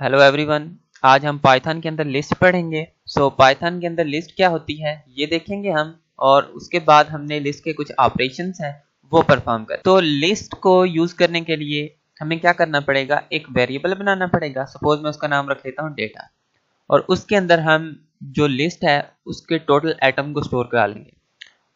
Hello everyone. आज हम Python के अंदर लिस्ट पढ़ेंगे। पाइथन के अंदर लिस्ट क्या होती है ये देखेंगे हम, और उसके बाद हमने लिस्ट के कुछ ऑपरेशंस हैं वो परफॉर्म कर। तो लिस्ट को यूज करने के लिए हमें क्या करना पड़ेगा, एक वेरिएबल बनाना पड़ेगा। सपोज मैं उसका नाम रख लेता हूँ डेटा, और उसके अंदर हम जो लिस्ट है उसके टोटल एटम को स्टोर करा लेंगे।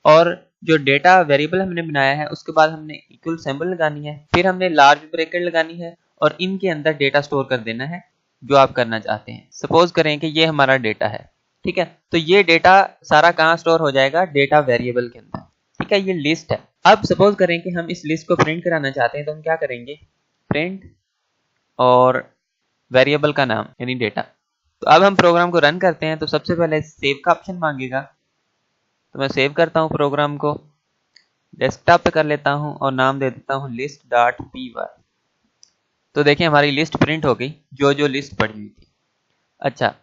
और जो डेटा वेरिएबल हमने बनाया है उसके बाद हमने इक्वल सिंबल लगानी है, फिर हमने लार्ज ब्रैकेट लगानी है और इनके अंदर डेटा स्टोर कर देना है जो आप करना चाहते हैं। सपोज करें कि ये हमारा डेटा है, ठीक है। तो ये डेटा सारा कहाँ स्टोर हो जाएगा, डेटा वेरिएबल के अंदर, ठीक है। ये लिस्ट है। अब सपोज करें कि हम इस लिस्ट को प्रिंट कराना चाहते हैं, तो हम क्या करेंगे, प्रिंट और वेरिएबल का नाम यानी डेटा। तो अब हम प्रोग्राम को रन करते हैं तो सबसे पहले सेव का ऑप्शन मांगेगा। तो मैं सेव करता हूँ प्रोग्राम को, डेस्कटॉप पे कर लेता हूँ और नाम दे देता हूँ list.py। तो देखिए हमारी लिस्ट प्रिंट हो गई, जो लिस्ट पड़ी हुई थी। अच्छा,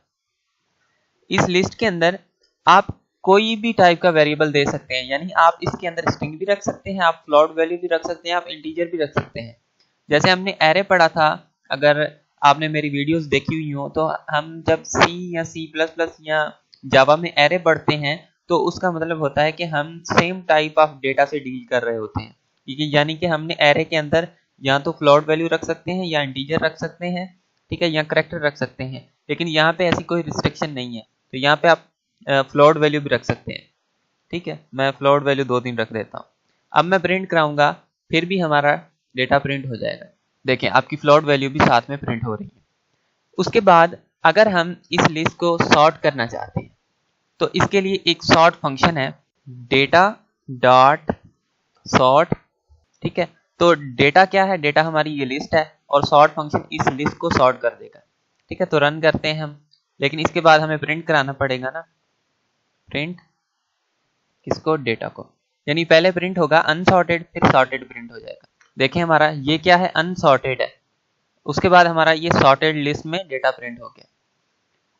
इस लिस्ट के अंदर आप कोई भी टाइप का वेरिएबल दे सकते हैं, यानी आप इसके अंदर स्ट्रिंग भी रख सकते हैं, आप फ्लोट वैल्यू भी रख सकते हैं, आप इंटीजर भी रख सकते हैं। जैसे हमने एरे पढ़ा था, अगर आपने मेरी वीडियोस देखी हुई हो तो हम जब सी या C++ या जावा में एरे पढ़ते हैं तो उसका मतलब होता है कि हम सेम टाइप ऑफ डेटा से डील कर रहे होते हैं, ठीक है। यानी कि हमने एरे के अंदर या तो फ्लोट वैल्यू रख सकते हैं या इंटीजर रख सकते हैं, ठीक है, या करैक्टर रख सकते हैं। लेकिन यहाँ पे ऐसी कोई रिस्ट्रिक्शन नहीं है, तो यहाँ पे आप फ्लोट वैल्यू भी रख सकते हैं, ठीक है। मैं फ्लोट वैल्यू 2-3 रख देता हूँ। अब मैं प्रिंट कराऊंगा, फिर भी हमारा डेटा प्रिंट हो जाएगा। देखें आपकी फ्लोट वैल्यू भी साथ में प्रिंट हो रही है। उसके बाद अगर हम इस लिस्ट को सॉर्ट करना चाहते हैं तो इसके लिए एक सॉर्ट फंक्शन है, डेटा डॉट सॉर्ट, ठीक है। तो डेटा क्या है, डेटा हमारी ये लिस्ट है और सॉर्ट फंक्शन इस लिस्ट को सॉर्ट कर देगा, ठीक है। तो रन करते हैं हम, लेकिन इसके बाद हमें प्रिंट कराना पड़ेगा ना, प्रिंट किसको, डेटा को। यानी पहले प्रिंट होगा अनसॉर्टेड, फिर सॉर्टेड प्रिंट हो जाएगा। देखें हमारा ये क्या है, अनसॉर्टेड है। उसके बाद हमारा ये सॉर्टेड लिस्ट में डेटा प्रिंट हो गया।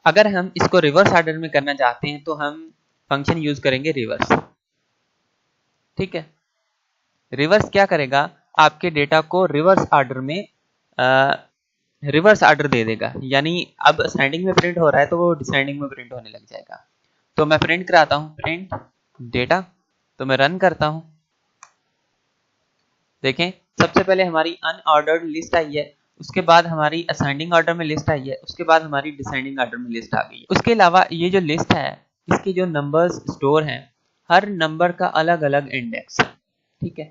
अगर हम इसको रिवर्स ऑर्डर में करना चाहते हैं तो हम फंक्शन यूज करेंगे रिवर्स, ठीक है। रिवर्स क्या करेगा, आपके डेटा को रिवर्स ऑर्डर में रिवर्स ऑर्डर दे देगा। यानी अब असेंडिंग में प्रिंट हो रहा है तो वो डिसेंडिंग में प्रिंट होने लग जाएगा। तो मैं प्रिंट कराता हूँ, प्रिंट डेटा। तो मैं रन करता हूँ, देखें सबसे पहले हमारी अनऑर्डर्ड लिस्ट आई है, उसके बाद हमारी असेंडिंग ऑर्डर में लिस्ट आई है, उसके बाद हमारी डिसेंडिंग ऑर्डर में लिस्ट आ गई है। उसके अलावा ये जो लिस्ट है इसके जो नंबर्स स्टोर हैं, हर नंबर का अलग अलग इंडेक्स है, ठीक है।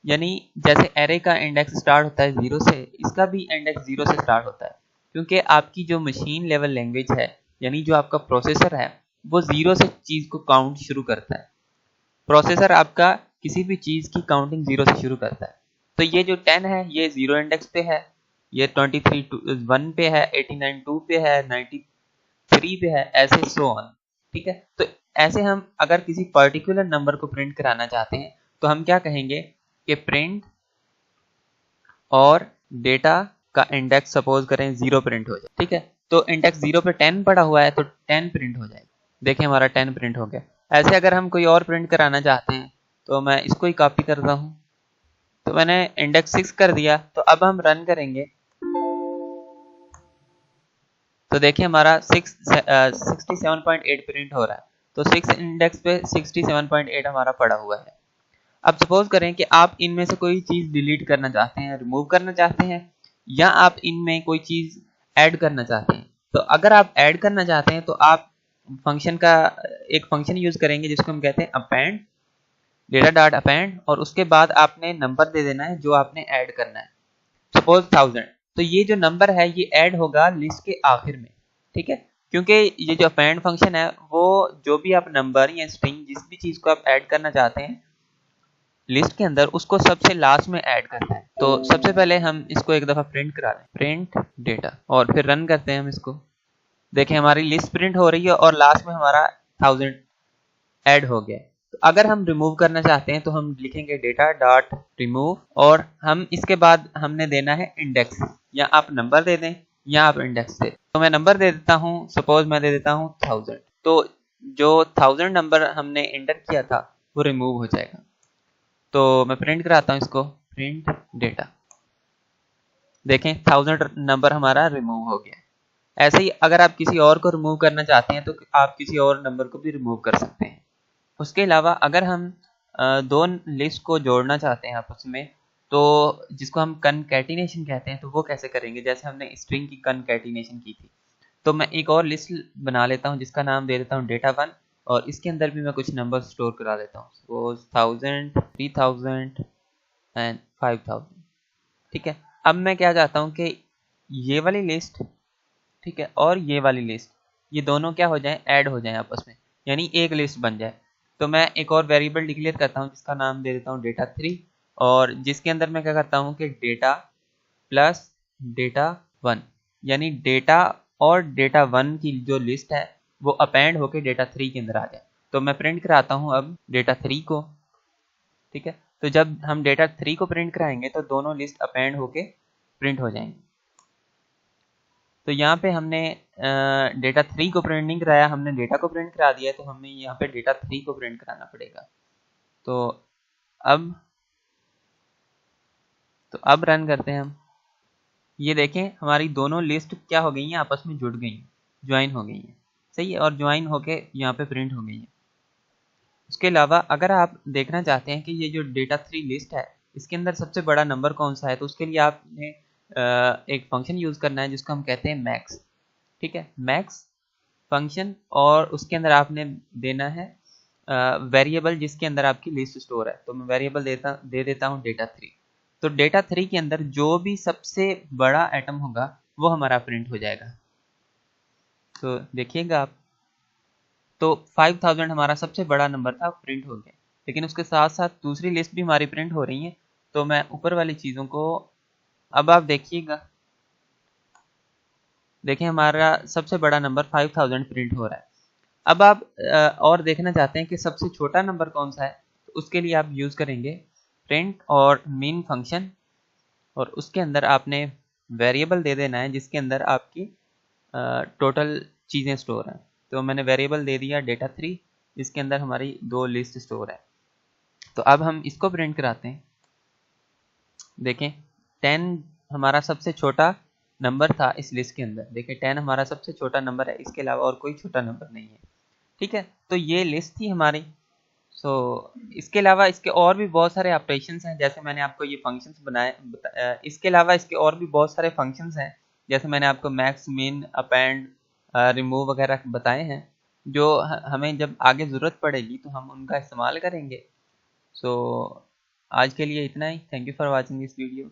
यानी जैसे एरे का इंडेक्स स्टार्ट होता है 0 से, इसका भी इंडेक्स 0 से स्टार्ट होता है, क्योंकि आपकी जो मशीन लेवल लैंग्वेज है, यानी जो आपका प्रोसेसर है, वो 0 से चीज को काउंट शुरू करता है। प्रोसेसर आपका किसी भी चीज की काउंटिंग 0 से शुरू करता है। तो ये जो 10 है ये 0 इंडेक्स पे है, ये 23 1 पे है, 89 2 पे है, 93 पे है, ऐसे सो ऑन, ठीक है। तो ऐसे हम अगर किसी पर्टिकुलर नंबर को प्रिंट कराना चाहते हैं तो हम क्या कहेंगे कि प्रिंट और डेटा का इंडेक्स सपोज करें 0 प्रिंट हो जाए, ठीक है। तो इंडेक्स 0 पे 10 पड़ा हुआ है तो 10 प्रिंट हो जाएगा। देखिए हमारा 10 प्रिंट हो गया। ऐसे अगर हम कोई और प्रिंट कराना चाहते हैं तो मैं इसको ही कॉपी करता हूँ, तो मैंने इंडेक्स 6 कर दिया। तो अब हम रन करेंगे तो देखिए हमारा 67.8 प्रिंट हो रहा है। तो 6 इंडेक्स पे 67.8 हमारा पड़ा हुआ है। अब सपोज करें कि आप इनमें से कोई चीज डिलीट करना चाहते हैं, रिमूव करना चाहते हैं, या आप इनमें कोई चीज ऐड करना चाहते हैं। तो अगर आप ऐड करना चाहते हैं तो आप फंक्शन का एक फंक्शन यूज करेंगे जिसको हम कहते हैं अपेंड, डेटा डॉट अपेंड, और उसके बाद आपने नंबर दे देना है जो आपने ऐड करना है, सपोज 1000। तो ये जो नंबर है ये ऐड होगा लिस्ट के आखिर में, ठीक है। क्योंकि ये जो अपेंड फंक्शन है वो जो भी आप नंबर या स्ट्रिंग जिस भी चीज को आप ऐड करना चाहते हैं लिस्ट के अंदर, उसको सबसे लास्ट में ऐड करता है। तो सबसे पहले हम इसको एक दफा प्रिंट करा लें, प्रिंट डेटा, और फिर रन करते हैं हम इसको। देखें हमारी लिस्ट प्रिंट हो रही है और लास्ट में हमारा 1000 ऐड हो गया। तो अगर हम रिमूव करना चाहते हैं तो हम लिखेंगे डेटा डॉट रिमूव, और हम इसके बाद हमने देना है इंडेक्स, या आप नंबर दे दें या आप इंडेक्स दे। तो मैं नंबर दे देता हूँ, सपोज मैं दे देता हूँ 1000। तो जो 1000 नंबर हमने एंटर किया था वो रिमूव हो जाएगा। तो मैं प्रिंट कराता हूँ इसको, प्रिंट डेटा। देखें 1000 नंबर हमारा रिमूव हो गया। ऐसे ही अगर आप किसी और को रिमूव करना चाहते हैं तो आप किसी और नंबर को भी रिमूव कर सकते हैं। उसके अलावा अगर हम दो लिस्ट को जोड़ना चाहते हैं आपस में, तो जिसको हम कनकैटिनेशन कहते हैं, तो वो कैसे करेंगे, जैसे हमने स्ट्रिंग की कनकैटिनेशन की थी। तो मैं एक और लिस्ट बना लेता हूँ जिसका नाम दे देता हूँ data1, और इसके अंदर भी मैं कुछ नंबर स्टोर करा देता हूँ, सपोज 1000, 3000 एंड 5000। ठीक है, अब मैं क्या चाहता हूँ कि ये वाली लिस्ट, ठीक है, और ये वाली लिस्ट, ये दोनों क्या हो जाएं, ऐड हो जाएं आपस में, यानी एक लिस्ट बन जाए। तो मैं एक और वेरिएबल डिक्लेयर करता हूँ जिसका नाम दे देता हूँ data3, और जिसके अंदर मैं क्या करता हूँ कि डेटा प्लस data1, यानी डेटा और data1 की जो लिस्ट है वो अपेंड होके data3 के अंदर आ जाए। तो मैं प्रिंट कराता हूँ अब data3 को। ठीक है, तो जब हम data3 को प्रिंट कराएंगे तो दोनों लिस्ट अपेंड होके प्रिंट हो जाएंगे। तो यहाँ पे हमने data3 को प्रिंट नहीं कराया, हमने डेटा को प्रिंट करा दिया, तो हमें यहाँ पे data3 को प्रिंट कराना पड़ेगा। तो अब रन करते हैं हम। ये देखें हमारी दोनों लिस्ट क्या हो गई हैं, आपस में जुड़ गई हैं, ज्वाइन हो गई हैं। सही है, और ज्वाइन होके यहाँ पे प्रिंट हो गई हैं। उसके अलावा अगर आप देखना चाहते हैं कि ये जो data3 लिस्ट है इसके अंदर सबसे बड़ा नंबर कौन सा है, तो उसके लिए आपने एक फंक्शन यूज़ करना है जिसको हम कहते हैं मैक्स। ठीक है, मैक्स फंक्शन, और उसके अंदर आपने देना है वेरिएबल जिसके अंदर आपकी लिस्ट स्टोर है। तो मैं वेरिएबल दे देता हूँ data3। तो data3 के अंदर जो भी सबसे बड़ा एटम होगा वो हमारा प्रिंट हो जाएगा। तो देखिएगा आप, तो 5000 हमारा सबसे बड़ा नंबर था, प्रिंट हो गया, लेकिन उसके साथ साथ दूसरी लिस्ट भी हमारी प्रिंट हो रही है। तो मैं ऊपर वाली चीज़ों को, अब आप देखिएगा, देखिए हमारा सबसे बड़ा नंबर 5000 प्रिंट हो रहा है। अब आप और देखना चाहते हैं कि सबसे छोटा नंबर कौन सा है, तो उसके लिए आप यूज़ करेंगे प्रिंट और मीन फंक्शन, और उसके अंदर आपने वेरिएबल दे देना है जिसके अंदर आपकी टोटल चीज़ें स्टोर हैं। तो मैंने वेरिएबल दे दिया data3 जिसके अंदर हमारी दो लिस्ट स्टोर है। तो अब हम इसको प्रिंट कराते हैं। देखें 10 हमारा सबसे छोटा नंबर था इस लिस्ट के अंदर। देखें 10 हमारा सबसे छोटा नंबर है, इसके अलावा और कोई छोटा नंबर नहीं है। ठीक है, तो ये लिस्ट थी हमारी। सो इसके अलावा इसके और भी बहुत सारे ऑपरेशंस हैं, जैसे मैंने आपको ये फंक्शंस बनाए। इसके अलावा इसके और भी बहुत सारे फंक्शंस हैं, जैसे मैंने आपको मैक्स, मिन, अपेंड, रिमूव वगैरह बताए हैं, जो हमें जब आगे ज़रूरत पड़ेगी तो हम उनका इस्तेमाल करेंगे। सो आज के लिए इतना ही। Thank you for watching this video.